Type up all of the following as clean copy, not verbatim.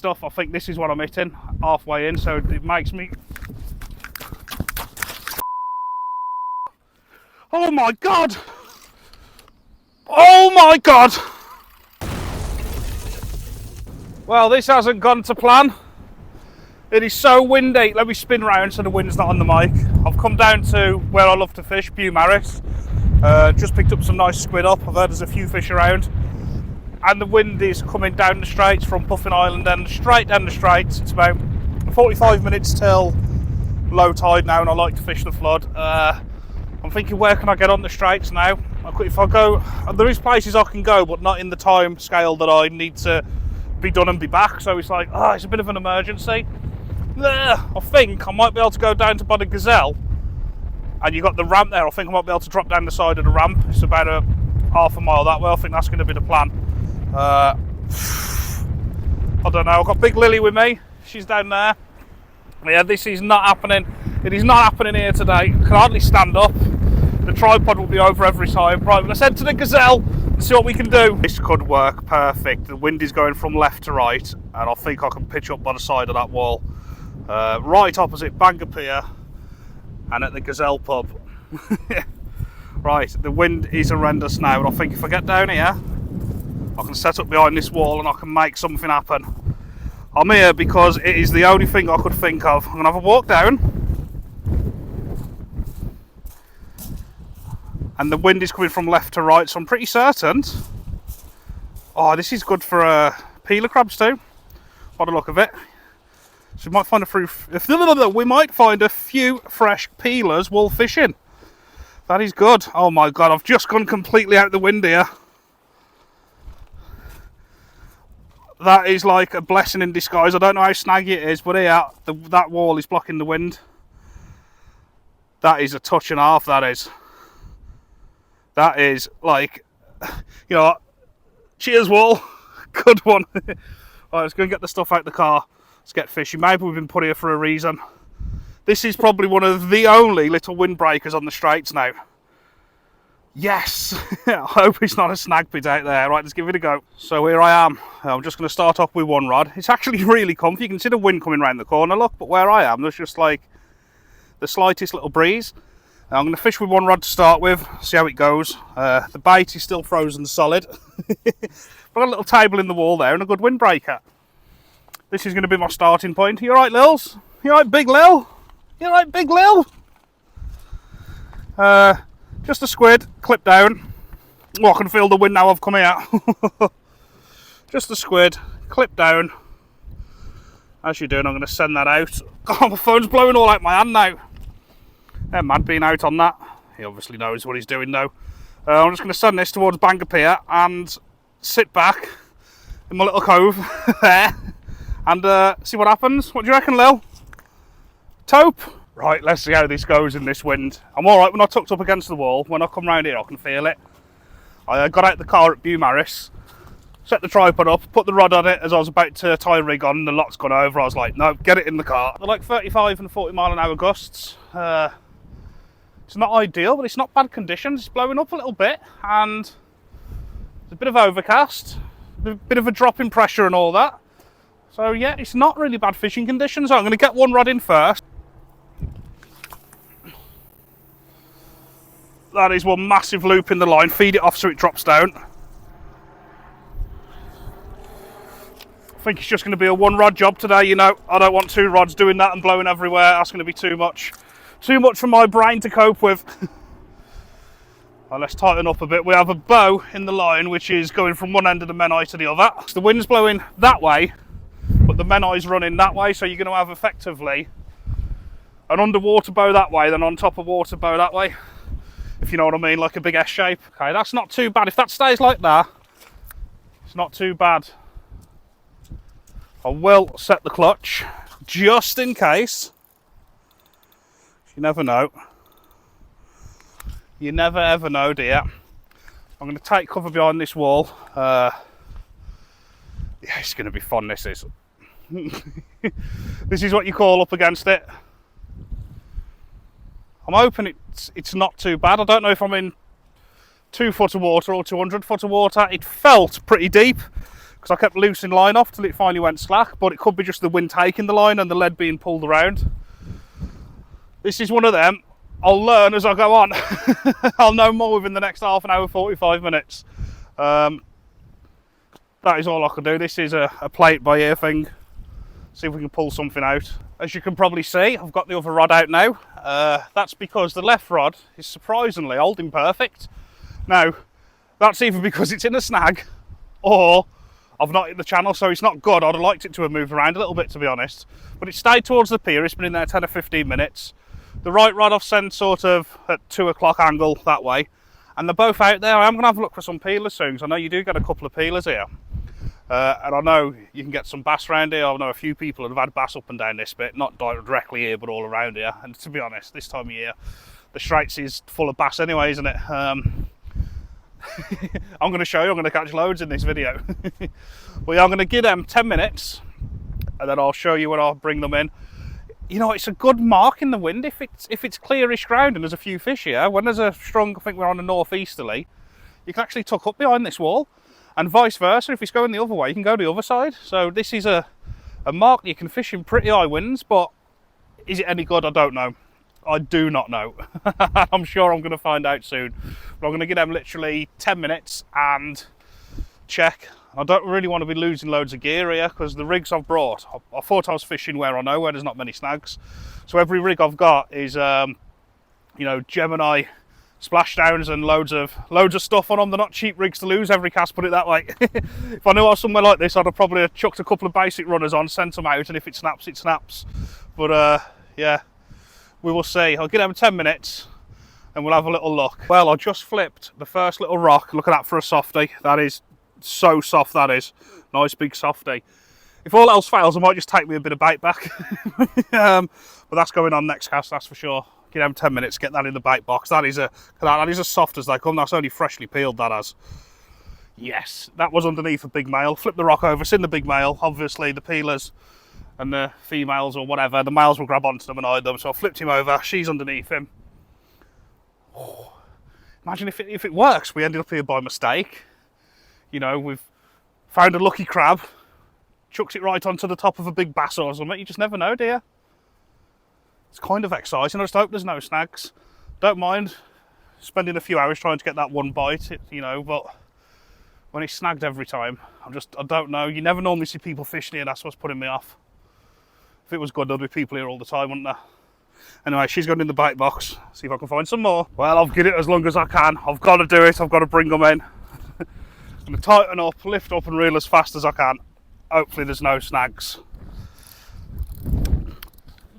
stuff. I think this is what I'm hitting halfway in, so it makes me... Oh my God! Oh my God! Well, this hasn't gone to plan. It is so windy. Let me spin round so the wind's not on the mic. I've come down to where I love to fish, Bareis. Just picked up some nice squid up. I've heard there's a few fish around. And the wind is coming down the straits from Puffin Island and straight down the straits. It's about 45 minutes till low tide now, and I like to fish the flood. I'm thinking, where can I get on the straits now? If I go, there is places I can go, but not in the time scale that I need to be done and be back. So it's like, it's a bit of an emergency. I think I might be able to go down to by the Gazelle, and you got the ramp there. I think I might be able to drop down the side of the ramp. It's about a half a mile that way. I think that's going to be the plan. I don't know. I've got Big Lily with me. She's down there. Yeah, this is not happening. It is not happening here today. I can hardly stand up. The tripod will be over every time. Right, let's head to the Gazelle and see what we can do. This could work perfect. The wind is going from left to right, and I think I can pitch up by the side of that wall. Right opposite Bangor Pier and at the Gazelle pub. Right, the wind is horrendous now, and I think if I get down here, I can set up behind this wall and I can make something happen. I'm here because it is the only thing I could think of. I'm going to have a walk down, and the wind is coming from left to right, so I'm pretty certain. Oh, this is good for peeler crabs too, by the look of it. So we might find we might find a few fresh peelers while fishing. That is good. Oh my God, I've just gone completely out the wind here. That is like a blessing in disguise. I don't know how snaggy it is, but here, that wall is blocking the wind. That is a touch and a half, that is. That is like, you know, cheers wall. Good one. Alright, let's go and get the stuff out the car. Let's get fishing. Maybe we've been put here for a reason. This is probably one of the only little windbreakers on the straits now. Yes! I hope it's not a snag pit out there. Right, let's give it a go. So here I am. I'm just going to start off with one rod. It's actually really comfy. You can see the wind coming around the corner, look. But where I am, there's just like the slightest little breeze. I'm going to fish with one rod to start with, see how it goes. The bait is still frozen solid. I've got a little table in the wall there and a good windbreaker. This is going to be my starting point. You alright, Lils? You alright, Big Lil? You alright, Big Lil? Just a squid, clip down. Oh, I can feel the wind now I've come here. Just a squid, clip down. As you're doing, I'm going to send that out. Oh, my phone's blowing all out my hand now. Yeah, Mad being out on that. He obviously knows what he's doing though. I'm just going to send this towards Bangor Pier and sit back in my little cove there and see what happens. What do you reckon, Lil? Taupe? Right, let's see how this goes in this wind. I'm alright when I tucked up against the wall. When I come round here, I can feel it. I got out the car at Bareis, set the tripod up, put the rod on it as I was about to tie a rig on, and the lock's gone over. I was like, no, get it in the car. They're like 35 and 40 mile an hour gusts. It's not ideal, but it's not bad conditions. It's blowing up a little bit, and there's a bit of overcast, a bit of a drop in pressure and all that. So yeah, it's not really bad fishing conditions. So I'm going to get one rod in first. That is one massive loop in the line. Feed it off so it drops down. I think it's just going to be a one rod job today, you know. I don't want two rods doing that and blowing everywhere. That's going to be too much. Too much for my brain to cope with. Well, let's tighten up a bit. We have a bow in the line which is going from one end of the Menai to the other. The wind's blowing that way, but the Menai's running that way, so you're going to have effectively an underwater bow that way, then on top of water bow that way, if you know what I mean, like a big S shape. Okay, that's not too bad. If that stays like that, it's not too bad. I will set the clutch just in case. You never know. You never ever know, dear. I'm going to take cover behind this wall. Yeah, it's going to be fun, this is. This is what you call up against it. I'm hoping it's not too bad. I don't know if I'm in 2 foot of water or 200 foot of water. It felt pretty deep because I kept loosing line off till it finally went slack, but it could be just the wind taking the line and the lead being pulled around. This is one of them. I'll learn as I go on. I'll know more within the next half an hour, 45 minutes. That is all I can do. This is a plate by ear thing. See if we can pull something out. As you can probably see, I've got the other rod out now. That's because the left rod is surprisingly holding perfect. Now, that's either because it's in a snag or I've not hit the channel, so it's not good. I'd have liked it to have moved around a little bit, to be honest. But it stayed towards the pier. It's been in there 10 or 15 minutes. The right rod I've sent sort of at 2 o'clock angle that way. And they're both out there. I am going to have a look for some peelers soon, because I know you do get a couple of peelers here. And I know you can get some bass around here. I know a few people that have had bass up and down this bit, not directly here, but all around here. And to be honest, this time of year, the Straits is full of bass anyway, isn't it? I'm going to show you, I'm going to catch loads in this video. But yeah, I'm going to give them 10 minutes, and then I'll show you when I'll bring them in. You know, it's a good mark in the wind if it's clearish ground and there's a few fish here. When there's a strong, I think we're on a northeasterly, you can actually tuck up behind this wall, and vice versa. If it's going the other way, you can go the other side. So this is a mark that you can fish in pretty high winds, but is it any good? I don't know. I do not know. I'm sure I'm going to find out soon. But I'm going to give them literally 10 minutes and check. I don't really want to be losing loads of gear here, because the rigs I've brought, I thought I was fishing where I know, where there's not many snags. So every rig I've got is, you know, Gemini splashdowns and loads of stuff on them. They're not cheap rigs to lose every cast, put it that way. If I knew I was somewhere like this, I'd have probably chucked a couple of basic runners on, sent them out, and if it snaps, it snaps. But yeah, we will see. I'll give them 10 minutes and we'll have a little look. Well, I just flipped the first little rock. Look at that for a softie. That is so soft, that is. Nice big softie. If all else fails, I might just take me a bit of bait back. But that's going on next cast, that's for sure. Give them 10 minutes, get that in the bait box. That is as soft as they come. That's only freshly peeled, that has. Yes, that was underneath a big male. Flip the rock over, it's in the big male. Obviously the peelers and the females or whatever, the males will grab onto them and hide them. So I flipped him over, she's underneath him. Oh, imagine if it works. We ended up here by mistake. You know, we've found a lucky crab, chucked it right onto the top of a big bass or something. You just never know, do you? It's kind of exciting. I just hope there's no snags. Don't mind spending a few hours trying to get that one bite, you know, but when it's snagged every time, I don't know. You never normally see people fishing here. That's what's putting me off. If it was good, there'd be people here all the time, wouldn't there? Anyway, she's going in the bait box. See if I can find some more. Well, I'll get it as long as I can. I've got to do it. I've got to bring them in. I'm going to tighten up, lift up and reel as fast as I can. Hopefully there's no snags.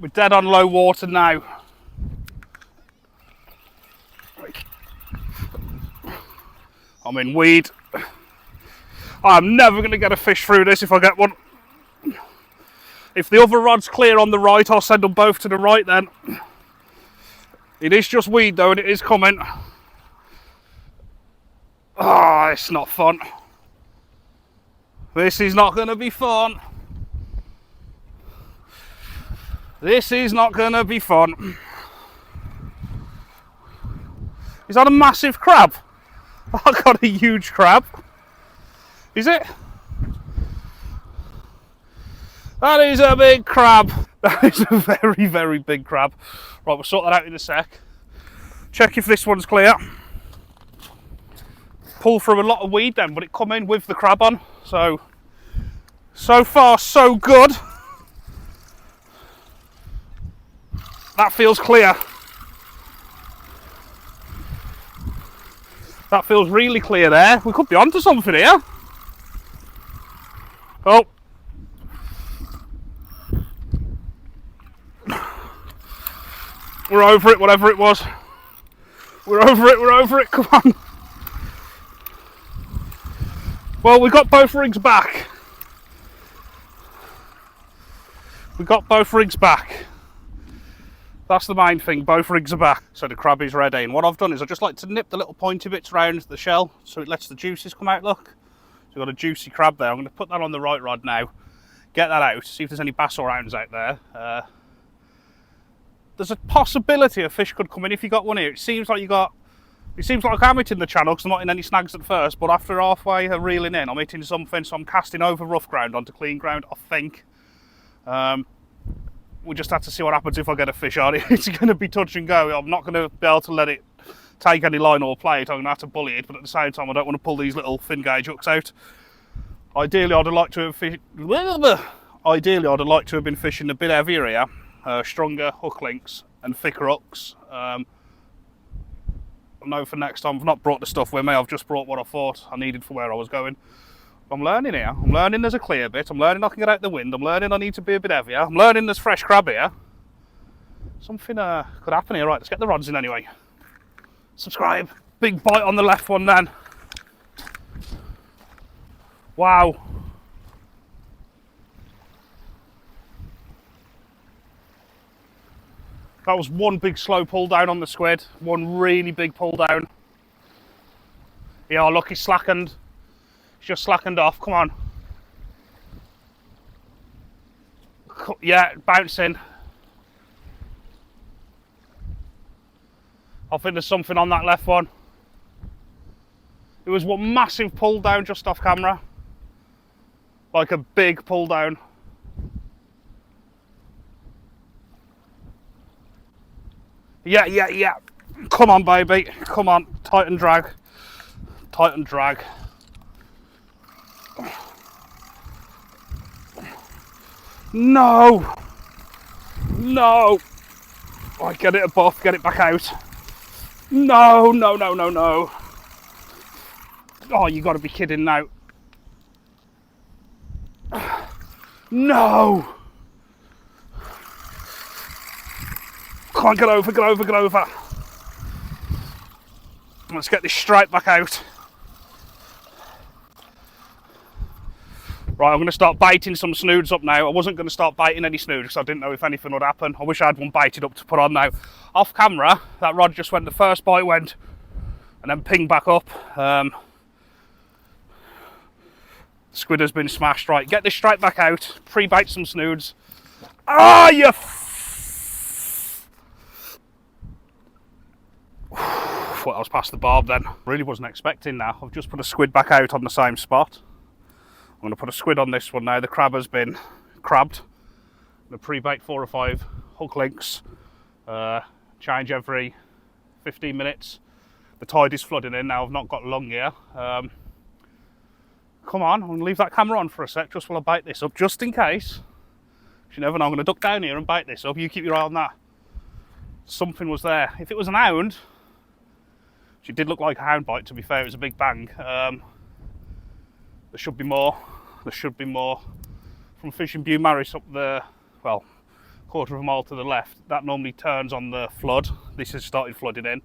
We're dead on low water now. I'm in weed. I'm never going to get a fish through this if I get one. If the other rod's clear on the right, I'll send them both to the right then. It is just weed though, and it is coming. Ah, oh, it's not fun. This is not going to be fun. This is not going to be fun. Is that a massive crab? I got a huge crab. Is it? That is a big crab. That is a very, very big crab. Right, we'll sort that out in a sec. Check if this one's clear. Pull through a lot of weed then, but it come in with the crab on. So far, so good. That feels clear. That feels really clear there. We could be onto something here. Oh. We're over it, whatever it was. We're over it, come on. Well, we got both rigs back. We got both rigs back. That's the main thing, both rigs are back. So the crab is ready. And what I've done is I just like to nip the little pointy bits around the shell so it lets the juices come out, look. So we've got a juicy crab there. I'm going to put that on the right rod now. Get that out, see if there's any bass or hounds out there. There's a possibility a fish could come in if you got one here. It seems like you got It seems like I'm hitting the channel because I'm not hitting any snags at first, but after halfway reeling in, I'm hitting something, so I'm casting over rough ground onto clean ground, I think. We just have to see what happens if I get a fish on it. It's going to be touch and go. I'm not going to be able to let it take any line or play it. I'm going to have to bully it, but at the same time, I don't want to pull these little fin gauge hooks out. Ideally, I'd like to have been fishing a bit heavier here, stronger hook links and thicker hooks. I know for next time, I've not brought the stuff with me. I've just brought what I thought I needed for where I was going. I'm learning here. I'm learning there's a clear bit. I'm learning I can get out the wind. I'm learning I need to be a bit heavier. I'm learning there's fresh crab here. Something could happen here. Right, let's get the rods in anyway. Subscribe. Big bite on the left one then. Wow. That was one big slow pull down on the squid. One really big pull down. Yeah, look, he's slackened. He's just slackened off. Come on. Yeah, bouncing. I think there's something on that left one. It was one massive pull down just off camera. Like a big pull down. Yeah. Come on, baby. Come on. Tight and drag. Tight and drag. No. No. Right, get it above. Get it back out. No. Oh, you got to be kidding now. No. Come on, get over. Let's get this stripe back out. Right, I'm going to start baiting some snoods up now. I wasn't going to start baiting any snoods because I didn't know if anything would happen. I wish I had one baited up to put on now. Off camera, that rod just went, the first bite went, and then pinged back up. Squid has been smashed. Right, get this stripe back out, pre-bait some snoods. Ah, you thought I was past the barb then. Really wasn't expecting that. I've just put a squid back out on the same spot. I'm going to put a squid on this one now. The crab has been crabbed. I'm going to pre-bait 4 or 5 hook links. Change every 15 minutes. The tide is flooding in now. I've not got long here. Come on, I'm going to leave that camera on for a sec just while I bait this up, just in case. You never know, I'm going to duck down here and bait this up. You keep your eye on that. Something was there. If it was an hound, which it did look like a hound bite, to be fair, it was a big bang. There should be more. There should be more. From fishing Bareis up the, well, quarter of a mile to the left, that normally turns on the flood. This has started flooding in.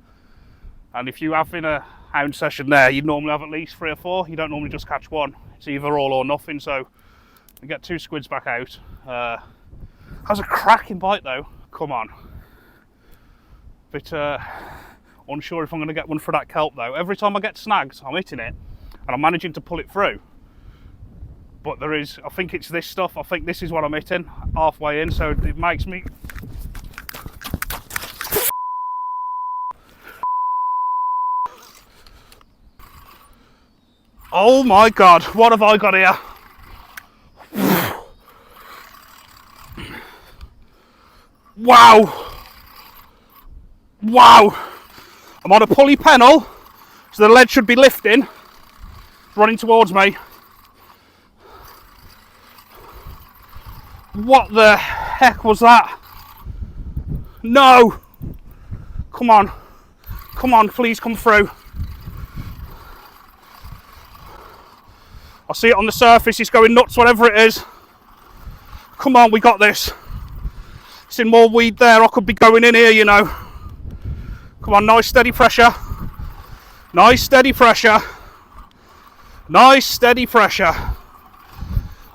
And if you have in a hound session there, you normally have at least 3 or 4. You don't normally just catch one. It's either all or nothing. So we get 2 squids back out. Has a cracking bite though. Come on. Bit unsure if I'm going to get one for that kelp though. Every time I get snagged, I'm hitting it and I'm managing to pull it through. But there is, I think it's this stuff. I think this is what I'm hitting halfway in. So it makes me. Oh my God, what have I got here? Wow. Wow. I'm on a pulley pennel, so the lead should be lifting. It's running towards me. What the heck was that? No. Come on. Come on, please come through. I see it on the surface, it's going nuts, whatever it is. Come on, we got this. It's in more weed there, I could be going in here, you know. Come on, nice steady pressure. Nice steady pressure. Nice steady pressure.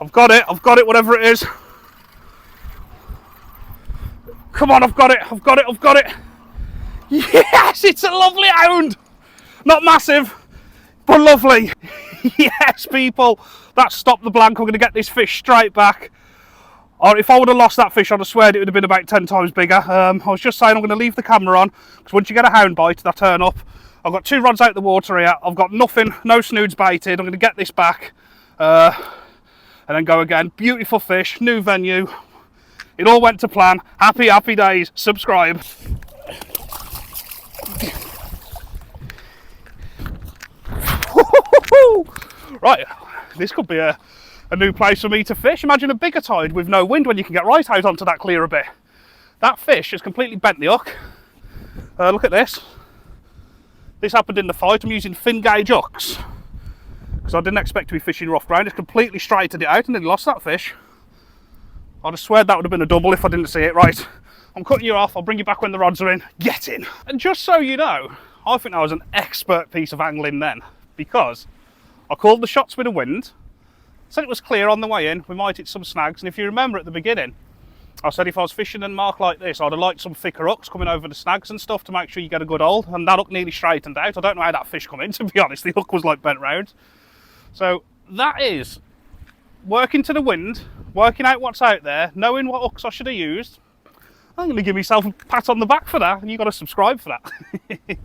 I've got it, whatever it is. Come on, I've got it. Yes, it's a lovely hound. Not massive, but lovely. Yes, people, that stopped the blank. I'm going to get this fish straight back. Or if I would have lost that fish, I'd have sweared it would have been about 10 times bigger. I was just saying I'm going to leave the camera on, because once you get a hound bite, they turn up. I've got 2 rods out the water here. I've got nothing, no snoods baited. I'm going to get this back and then go again. Beautiful fish, new venue. It all went to plan. Happy, happy days. Subscribe. Right, this could be a new place for me to fish. Imagine a bigger tide with no wind when you can get right out onto that clearer bit. That fish has completely bent the hook. Look at this. This happened in the fight. I'm using fin gauge hooks because I didn't expect to be fishing rough ground. It's completely straightened it out and then lost that fish. I'd have sweared that would have been a double if I didn't see it. Right, I'm cutting you off. I'll bring you back when the rods are in. Get in. And just so you know, I think that was an expert piece of angling then, because I called the shots with the wind, said it was clear on the way in, we might hit some snags, and if you remember at the beginning, I said if I was fishing and mark like this, I'd have liked some thicker hooks coming over the snags and stuff to make sure you get a good hold, and that hook nearly straightened out. I don't know how that fish come in, to be honest. The hook was like bent round. So that is working to the wind, working out what's out there, knowing what hooks I should have used. I'm going to give myself a pat on the back for that, and you've got to subscribe for that.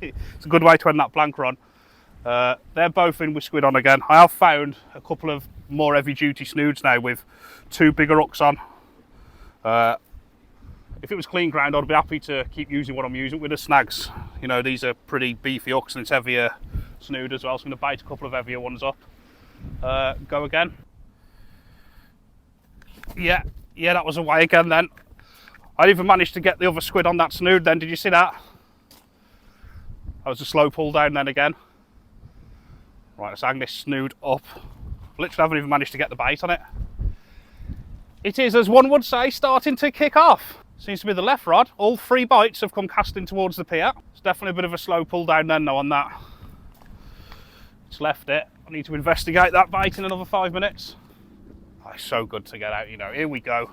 It's a good way to end that plank run. They're both in with squid on again. I have found a couple of more heavy duty snoods now with 2 bigger hooks on. If it was clean ground, I'd be happy to keep using what I'm using with the snags. You know, these are pretty beefy hooks and it's heavier snood as well, so I'm going to bait a couple of heavier ones up. Go again. Yeah, that was away again then. I even managed to get the other squid on that snood then. Did you see that? That was a slow pull down then again. Right, let's hang this snood up. Literally haven't even managed to get the bait on it. It is, as one would say, starting to kick off. Seems to be the left rod. All 3 bites have come casting towards the pier. It's definitely a bit of a slow pull down then though on that. It's left it. I need to investigate that bait in another 5 minutes. Oh, it's so good to get out, you know. Here we go.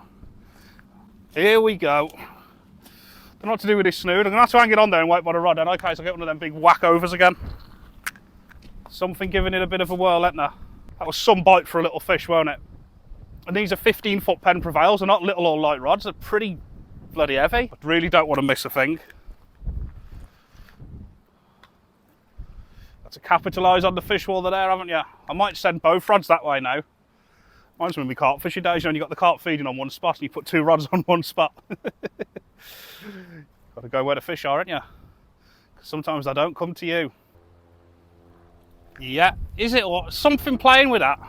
Here we go. Don't know what to do with this snood. I'm going to have to hang it on there and wait by the rod. And okay, so I get one of them big whack overs again. Something giving it a bit of a whirl, isn't there? That was some bite for a little fish, wasn't it? And these are 15-foot Penn Prevails. They're not little or light rods. They're pretty bloody heavy. I really don't want to miss a thing. Got to capitalise on the fish while they're there, haven't you? I might send both rods that way now. Mine's when we carp fishing days, you know, you got the carp feeding on one spot and you put 2 rods on one spot. Got to go where the fish are, haven't you? Because sometimes they don't come to you. Yeah, is it or something playing with that?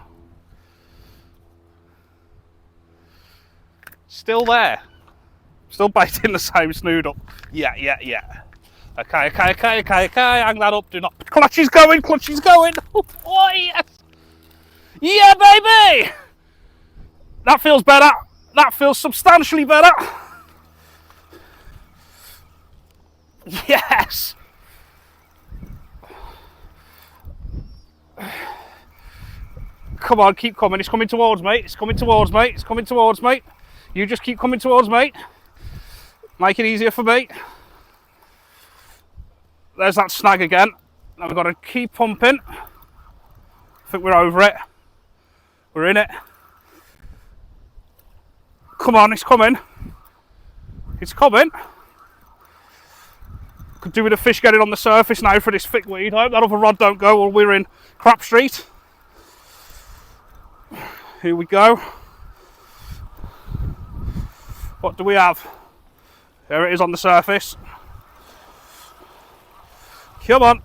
Still there. Still baiting the same snood up. Yeah. Okay. Hang that up. Do not. Clutch is going. Oh, yes. Yeah, baby. That feels better. That feels substantially better. Yes. Come on, keep coming. It's coming towards me. You just keep coming towards me. Make it easier for me. There's that snag again. Now we've got to keep pumping. I think we're over it. We're in it. Come on, it's coming. Could do with a fish getting on the surface now for this thick weed. I hope that other rod don't go or we're in crap street. Here we go. What do we have? There it is on the surface. Come on.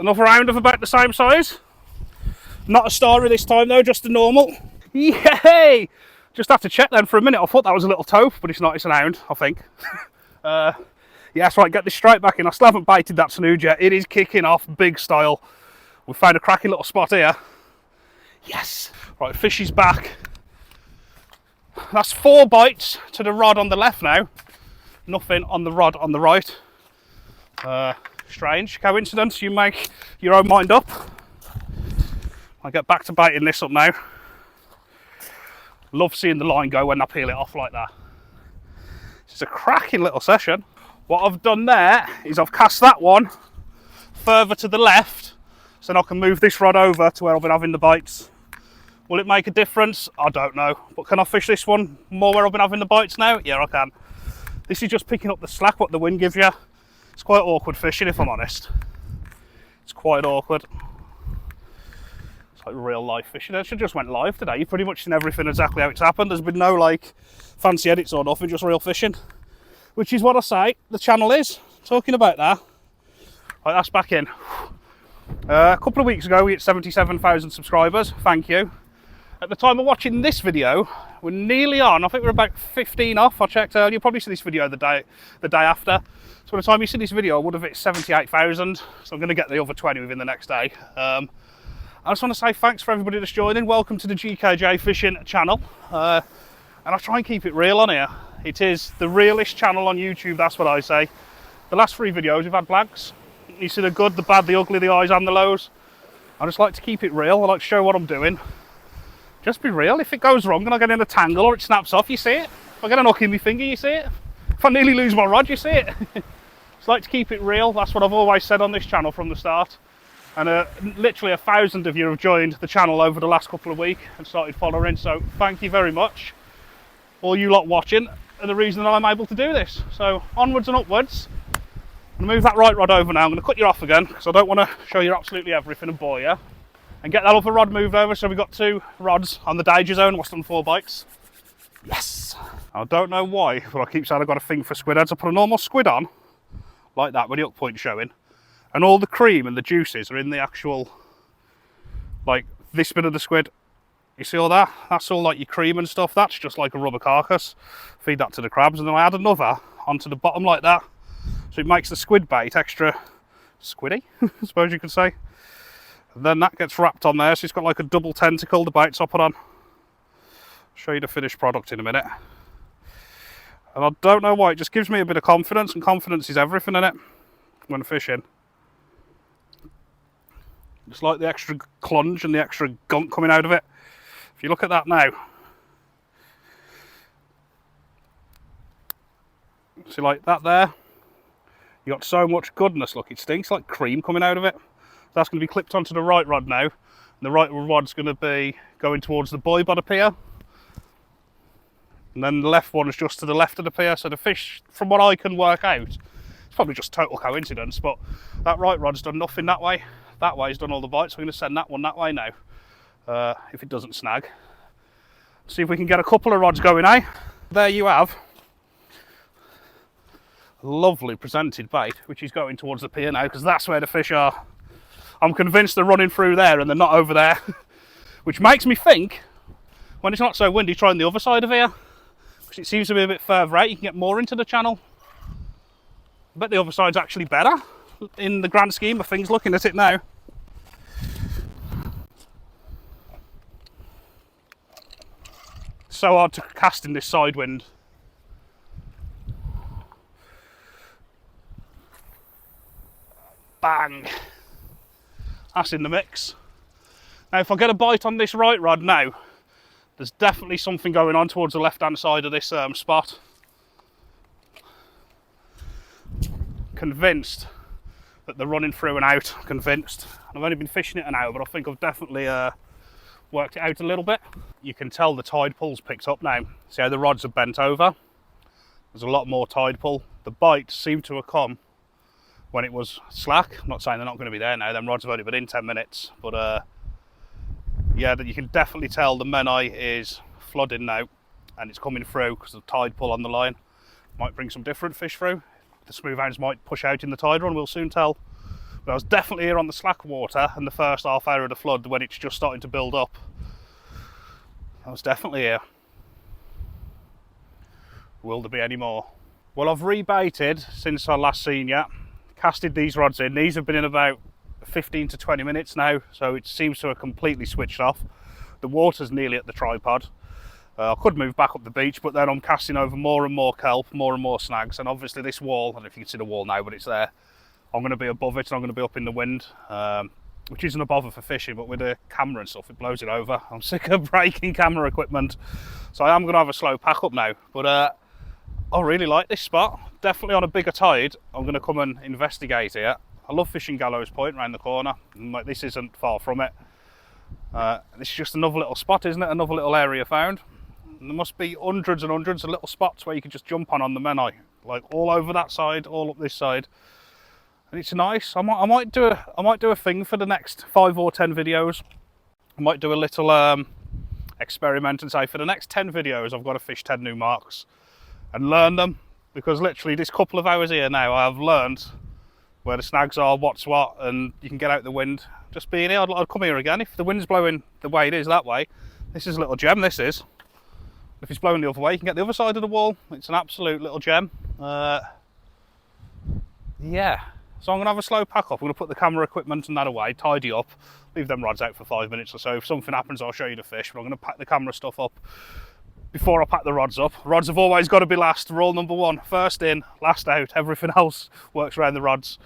Another round of about the same size. Not a starry this time though, just a normal. Yay! Just have to check then for a minute. I thought that was a little taupe, but it's not, it's an hound, I think. Yeah, that's right, get this straight back in. I still haven't baited that snood yet. It is kicking off big style. We've found a cracking little spot here. Yes! Right, fish is back. That's 4 bites to the rod on the left now. Nothing on the rod on the right. Strange coincidence, you make your own mind up. I'll get back to baiting this up now. Love seeing the line go when I peel it off like that. It's a cracking little session. What I've done there is I've cast that one further to the left so then I can move this rod over to where I've been having the bites. Will it make a difference? I don't know. But can I fish this one more where I've been having the bites now? Yeah, I can. This is just picking up the slack what the wind gives you. It's quite awkward fishing, if I'm honest. It's quite awkward. It's like real life fishing. It just went live today. You've pretty much seen everything exactly how it's happened. There's been no like fancy edits or nothing, just real fishing. Which is what I say the channel is. Talking about that. Right, that's back in. A couple of weeks ago we hit 77,000 subscribers. Thank you. At the time of watching this video, we're nearly on. I think we're about 15 off. I checked earlier. You'll probably see this video the day after. So by the time you see this video, I would have hit 78,000. So I'm going to get the other 20 within the next day. I just want to say thanks for everybody that's joining. Welcome to the GKJ Fishing channel. And I'll try and keep it real on here. It is the realest channel on YouTube, that's what I say. The last 3 videos we've had blags. You see the good, the bad, the ugly, the highs and the lows. I just like to keep it real. I like to show what I'm doing. Just be real. If it goes wrong and I get in a tangle or it snaps off, you see it. If I get a knock in my finger, you see it. If I nearly lose my rod, you see it. Just like to keep it real. That's what I've always said on this channel from the start. And literally 1,000 of you have joined the channel over the last couple of weeks and started following. So thank you very much. All you lot watching are the reason that I'm able to do this. So onwards and upwards. I'm going to move that right rod over now. I'm going to cut you off again because I don't want to show you absolutely everything and bore you. And get that other rod moved over. So we've got 2 rods on the danger zone, lost on 4 bites. Yes! I don't know why, but I keep saying I've got a thing for squid heads. I put a normal squid on, like that, with the hook point showing. And all the cream and the juices are in the actual, like this bit of the squid. You see all that? That's all like your cream and stuff. That's just like a rubber carcass. Feed that to the crabs. And then I add another onto the bottom like that. So it makes the squid bait extra squiddy, I suppose you could say. And then that gets wrapped on there, so it's got like a double tentacle, the baits I put on. I'll show you the finished product in a minute. And I don't know why, it just gives me a bit of confidence, and confidence is everything in it when fishing. Just like the extra clunge and the extra gunk coming out of it. If you look at that now, see like that there? You got so much goodness, look, it stinks like cream coming out of it. So that's going to be clipped onto the right rod now. And the right rod's going to be going towards the buoy by the pier. And then the left one is just to the left of the pier. So the fish, from what I can work out, it's probably just total coincidence, but that right rod's done nothing that way. That way's done all the bites. So I'm going to send that one that way now, if it doesn't snag. See if we can get a couple of rods going, eh? There you have a lovely presented bait, which is going towards the pier now, because that's where the fish are. I'm convinced they're running through there and they're not over there, which makes me think, when it's not so windy, trying the other side of here, because it seems to be a bit further out, you can get more into the channel. I bet the other side's actually better in the grand scheme of things, looking at it now. So hard to cast in this side wind. Bang! That's in the mix. Now if I get a bite on this right rod now, there's definitely something going on towards the left hand side of this spot. Convinced that they're running through and out, convinced. I've only been fishing it an hour, but I think I've definitely worked it out a little bit. You can tell the tide pull's picked up now. See how the rods are bent over? There's a lot more tide pull. The bites seem to have come when it was slack. I'm not saying they're not going to be there now, them rods have only been in 10 minutes, but yeah, you can definitely tell the Menai is flooding now and it's coming through because of the tide pull on the line. Might bring some different fish through. The smooth hounds might push out in the tide run, we'll soon tell. But I was definitely here on the slack water in the first half hour of the flood when it's just starting to build up. I was definitely here. Will there be any more? Well, I've rebaited since I last seen you. Casted these rods in. These have been in about 15 to 20 minutes now, so it seems to have completely switched off. The water's nearly at the tripod. I could move back up the beach, but then I'm casting over more and more kelp, more and more snags, and obviously this wall, I don't know if you can see the wall now, but it's there. I'm going to be above it and I'm going to be up in the wind, which isn't a bother for fishing, but with the camera and stuff, it blows it over. I'm sick of breaking camera equipment, so I am going to have a slow pack up now, but I really like this spot. Definitely on a bigger tide, I'm going to come and investigate here. I love fishing Gallows Point around the corner, and like, this isn't far from it. This is just another little spot, isn't it? Another little area found. And there must be hundreds and hundreds of little spots where you can just jump on the Menai. like all over that side, all up this side. And it's nice. I might do a thing for the next 5 or 10 videos. I might do a little experiment and say for the next 10 videos I've got to fish 10 new marks and learn them, because literally this couple of hours here now I've learned where the snags are, what's what, and you can get out the wind. Just being here, I'd come here again. If the wind's blowing the way it is that way, this is a little gem, this is. If it's blowing the other way, you can get the other side of the wall. It's an absolute little gem. Yeah, so I'm going to have a slow pack up. I'm going to put the camera equipment and that away, tidy up, leave them rods out for 5 minutes or so. If something happens, I'll show you the fish, but I'm going to pack the camera stuff up before I pack the rods up. Rods have always got to be last. Rule number 1, first in, last out. Everything else works around the rods.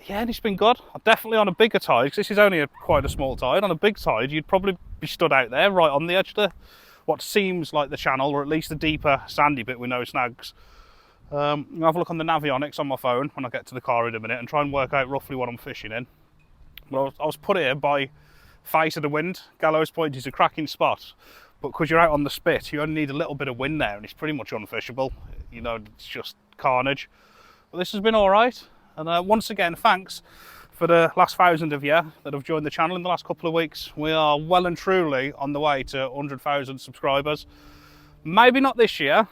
Yeah, and it's been good. Definitely on a bigger tide, because this is only quite a small tide. On a big tide, you'd probably be stood out there, right on the edge of what seems like the channel, or at least the deeper sandy bit with no snags. I'll have a look on the Navionics on my phone when I get to the car in a minute and try and work out roughly what I'm fishing in. Well, I was put here by face of the wind. Gallows Point is a cracking spot, but because you're out on the spit, you only need a little bit of wind there and it's pretty much unfishable. You know, it's just carnage. But this has been all right. And once again, thanks for the last 1,000 of you that have joined the channel in the last couple of weeks. We are well and truly on the way to 100,000 subscribers. Maybe not this year,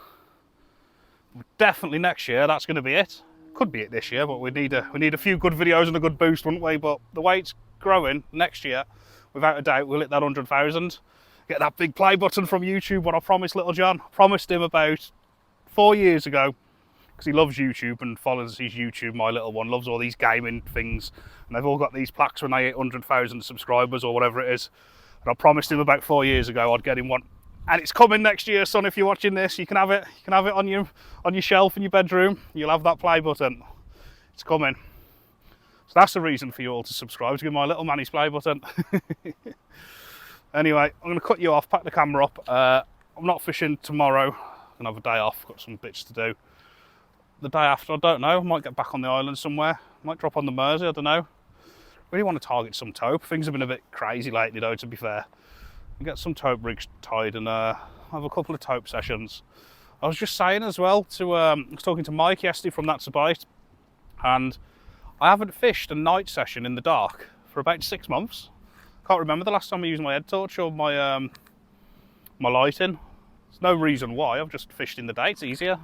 definitely next year. That's going to be it. Could be it this year, but we need a few good videos and a good boost, wouldn't we? But the way it's growing, next year, without a doubt, we'll hit that 100,000. Get that big play button from YouTube, what I promised Little John. I promised him about 4 years ago, because he loves YouTube and follows his YouTube, my little one, loves all these gaming things. And they've all got these plaques when they hit 100,000 subscribers or whatever it is. And I promised him about 4 years ago I'd get him one. And it's coming next year, son. If you're watching this, you can have it. You can have it on your shelf in your bedroom. You'll have that play button. It's coming. So that's the reason for you all to subscribe, to give my little manny's play button. Anyway, I'm going to cut you off, pack the camera up. I'm not fishing tomorrow. I'm going to have a day off. Got some bits to do. The day after, I don't know. I might get back on the island somewhere. Might drop on the Mersey, I don't know. Really want to target some taupe. Things have been a bit crazy lately, though, to be fair. Get some taupe rigs tied and have a couple of taupe sessions. I was just saying as well to I was talking to Mike yesterday from That's a Bite, and I haven't fished a night session in the dark for about 6 months. Can't remember the last time I used my head torch or my my lighting. There's no reason why. I've just fished in the day. It's easier.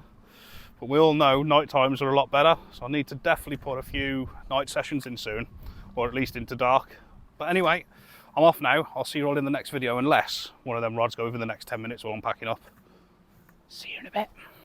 But we all know night times are a lot better, so I need to definitely put a few night sessions in soon, or at least into dark. But anyway, I'm off now. I'll see you all in the next video, unless one of them rods go over the next 10 minutes while I'm packing up. See you in a bit.